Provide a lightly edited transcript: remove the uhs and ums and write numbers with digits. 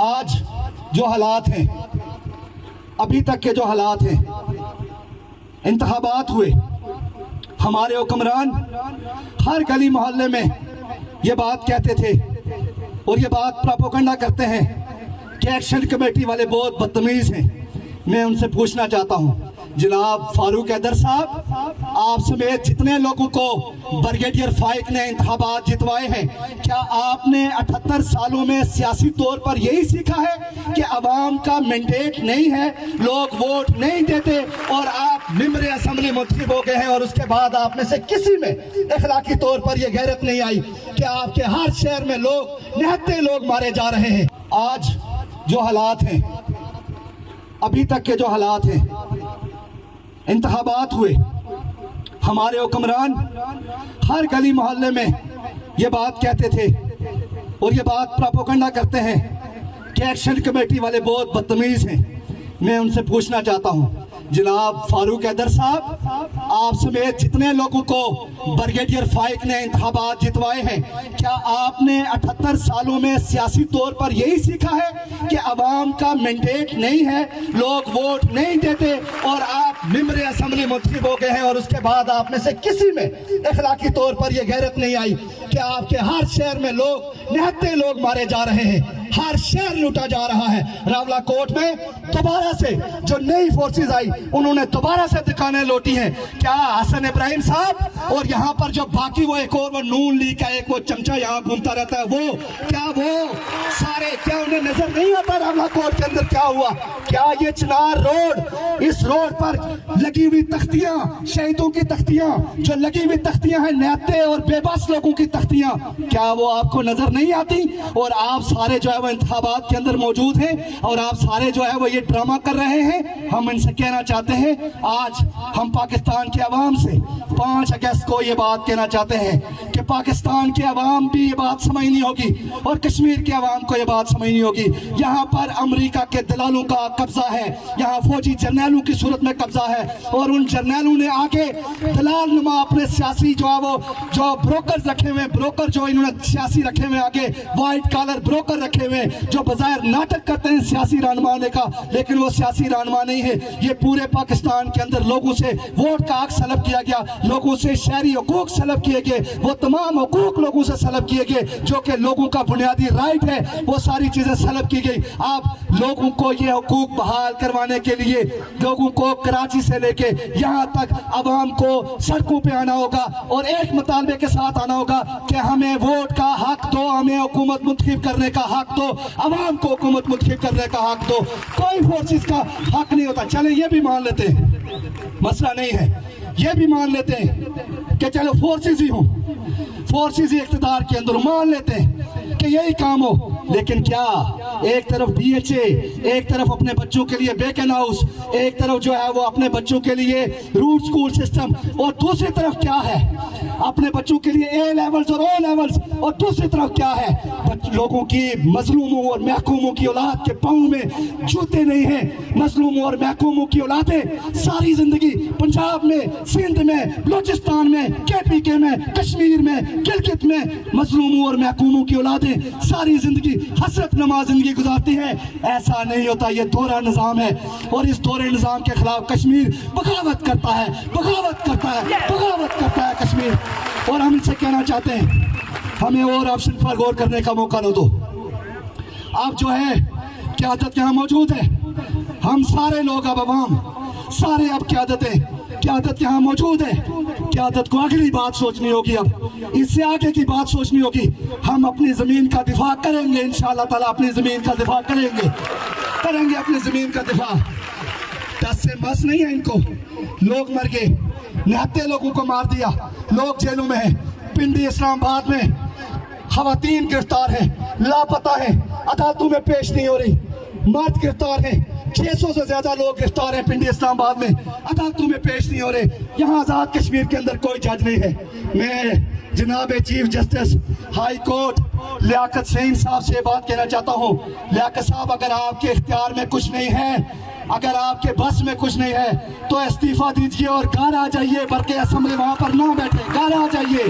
آج جو حالات ہیں، ابھی تک کے جو حالات ہیں، انتخابات ہوئے، ہمارے حکمران ہر گلی محلے میں یہ بات کہتے تھے اور یہ بات پراپوگنڈا کرتے ہیں کہ ایکشن کمیٹی والے بہت بدتمیز ہیں۔ میں ان سے پوچھنا چاہتا ہوں، جناب فاروق حیدر صاحب، آپ سمیت جتنے لوگوں کو بریگیڈیئر فائق نے انتخابات جتوائے ہیں، کیا آپ نے 78 سالوں میں سیاسی طور پر یہی سیکھا ہے کہ عوام کا مینڈیٹ نہیں ہے، لوگ ووٹ نہیں دیتے اور آپ ممبر اسمبلی منتخب ہو گئے ہیں، اور اس کے بعد آپ میں سے کسی میں اخلاقی طور پر یہ غیرت نہیں آئی کہ آپ کے ہر شہر میں لوگ نہتے لوگ مارے جا رہے ہیں؟ آج جو حالات ہیں، ابھی تک کے جو حالات ہیں، انتخابات ہوئے، ہمارے حکمران ہر گلی محلے میں یہ بات کہتے تھے اور یہ بات پراپوگنڈا کرتے ہیں کہ ایکشن کمیٹی والے بہت بدتمیز ہیں۔ میں ان سے پوچھنا چاہتا ہوں، جناب فاروق حیدر صاحب، آپ سمیت جتنے لوگوں کو بریگیڈیئر فائق نے انتخابات جتوائے ہیں، کیا آپ نے 78 سالوں میں سیاسی طور پر یہی سیکھا ہے کہ عوام کا مینڈیٹ نہیں ہے، لوگ ووٹ نہیں دیتے اور آپ ممبر اسمبلی منتخب ہو گئے ہیں، اور اس کے بعد آپ میں سے کسی میں اخلاقی طور پر یہ غیرت نہیں آئی کہ آپ کے ہر شہر میں لوگ نہتے لوگ مارے جا رہے ہیں، ہر شہر لوٹا جا رہا ہے؟ راولہ کوٹ میں دوبارہ سے جو نئی فورسز آئی، انہوں نے دوبارہ سے دکانیں لوٹی ہیں۔ کیا حسن ابراہیم صاحب اور یہاں پر جو باقی وہ ایک اور وہ نون لیگ کا ایک وہ چمچہ یہاں گھومتا رہتا ہے، وہ سارے کیا انہیں نظر نہیں آتا راولہ کوٹ کے اندر کیا ہوا؟ کیا یہ چنار روڈ، اس روڈ پر لگی ہوئی تختیاں، شہیدوں کی تختیاں، جو لگی ہوئی تختیاں ہیں نہتے اور بے بس لوگوں کی تختیاں، کیا وہ آپ کو نظر نہیں آتی؟ اور آپ سارے جو ہے وہ انتخابات کے اندر موجود ہیں اور آپ سارے جو ہے وہ یہ ڈرامہ کر رہے ہیں۔ ہم ان سے کہنا چاہتے ہیں، آج ہم پاکستان کے عوام سے 5 اگست کو یہ بات کہنا چاہتے ہیں کہ پاکستان کے عوام بھی یہ بات سمجھنی ہوگی اور کشمیر کے عوام کو یہ بات سمجھنی ہوگی۔ یہاں پر امریکہ کے دلالوں کا قبضہ ہے، یہاں فوجی جرنیلوں کی صورت میں قبضہ ہے، اور ان جرنیلوں نے آگے دلال نما اپنے سیاسی جو ہے وہ جو بروکر رکھے ہوئے، بروکر جو انہوں نے سیاسی رکھے ہوئے، آگے وائٹ کالر بروکر رکھے ہوئے جو بظاہر ناٹک کرتے ہیں سیاسی رہنما ہونے کا، لیکن وہ سیاسی رہنما نہیں ہے۔ یہ پورے پاکستان کے اندر لوگوں سے ووٹ کا حق سلب کیا گیا، لوگوں سے شہری حقوق سلب کیے گئے، وہ تمام حقوق لوگوں سے سلب کیے گئے جو کہ لوگوں کا بنیادی رائٹ ہے، وہ ساری چیزیں سلب کی گئی۔ آپ لوگوں کو یہ حقوق بحال کروانے کے لیے لوگوں کو کراچی سے لے کے یہاں تک عوام کو سڑکوں پہ آنا ہوگا اور ایک مطالبے کے ساتھ آنا ہوگا کہ ہمیں ووٹ کا حق دو، ہمیں حکومت منتخب کرنے کا حق دو، عوام کو حکومت منتخب کرنے کا حق دو۔ کوئی فورسز کا حق نہیں ہوتا۔ چلیں یہ بھی مان لیتے ہیں، مسئلہ نہیں ہے، یہ بھی مان لیتے ہیں کہ چلو فورسز ہی ہوں، فورسز ہی اقتدار کے اندر، مان لیتے ہیں کہ یہی کام ہو، لیکن کیا ایک طرف ڈی ایچ اے، ایک طرف اپنے بچوں کے لیے بیکن ہاؤس، ایک طرف جو ہے وہ اپنے بچوں کے لیے روٹ سکول سسٹم، اور دوسری طرف کیا ہے اپنے بچوں کے لیے اے لیولز اور او لیولز، اور دوسری طرف کیا ہے لوگوں کی مظلوموں اور محکوموں کی اولاد کے پاؤں میں جوتے نہیں ہیں۔ مظلوموں اور محکوموں کی اولادیں ساری زندگی پنجاب میں، سندھ میں، بلوچستان میں، کے پی کے میں، کشمیر میں، گلگت میں، مظلوموں اور محکوموں کی اولادیں ساری زندگی حسرت نما زندگی گزارتی ہیں۔ ایسا نہیں ہوتا، یہ دورہ نظام ہے، اور اس دورہ نظام کے خلاف کشمیر بغاوت کرتا ہے، بغاوت کرتا ہے، بغاوت کرتا ہے کشمیر۔ اور ہم ان سے کہنا چاہتے ہیں، ہمیں اور آپشن پر غور کرنے کا موقع نہ دو۔ آپ جو ہے قیادت یہاں موجود ہے، ہم سارے لوگ اب عوام سارے اب قیادت یہاں موجود ہے۔ قیادت کو اگلی بات سوچنی ہوگی، اب اس سے آگے کی بات سوچنی ہوگی۔ ہم اپنی زمین کا دفاع کریں گے، انشاءاللہ تعالیٰ اپنی زمین کا دفاع کریں گے اپنی زمین کا دفاع۔ 10 سے بس نہیں ہے ان کو، لوگ مر گئے، نہتے لوگوں کو مار دیا، لوگ جیلوں میں ہیں، پنڈی اسلام آباد میں خواتین گرفتار ہیں، لاپتہ ہیں، عدالتوں میں پیش نہیں ہو رہی، مرد گرفتار ہیں، 600 سے زیادہ لوگ گرفتار ہیں پنڈی اسلام آباد میں، عدالتوں میں پیش نہیں ہو رہے۔ یہاں آزاد کشمیر کے اندر کوئی جج نہیں ہے۔ میں جناب چیف جسٹس ہائی کورٹ لیاقت شاہین صاحب سے بات کہنا چاہتا ہوں، لیاقت صاحب اگر آپ کے اختیار میں کچھ نہیں ہے، اگر آپ کے بس میں کچھ نہیں ہے تو استعفیٰ دیجئے اور گھر آ جائیے، بلکہ اسمبلی وہاں پر نہ بیٹھے، گھر آ جائیے۔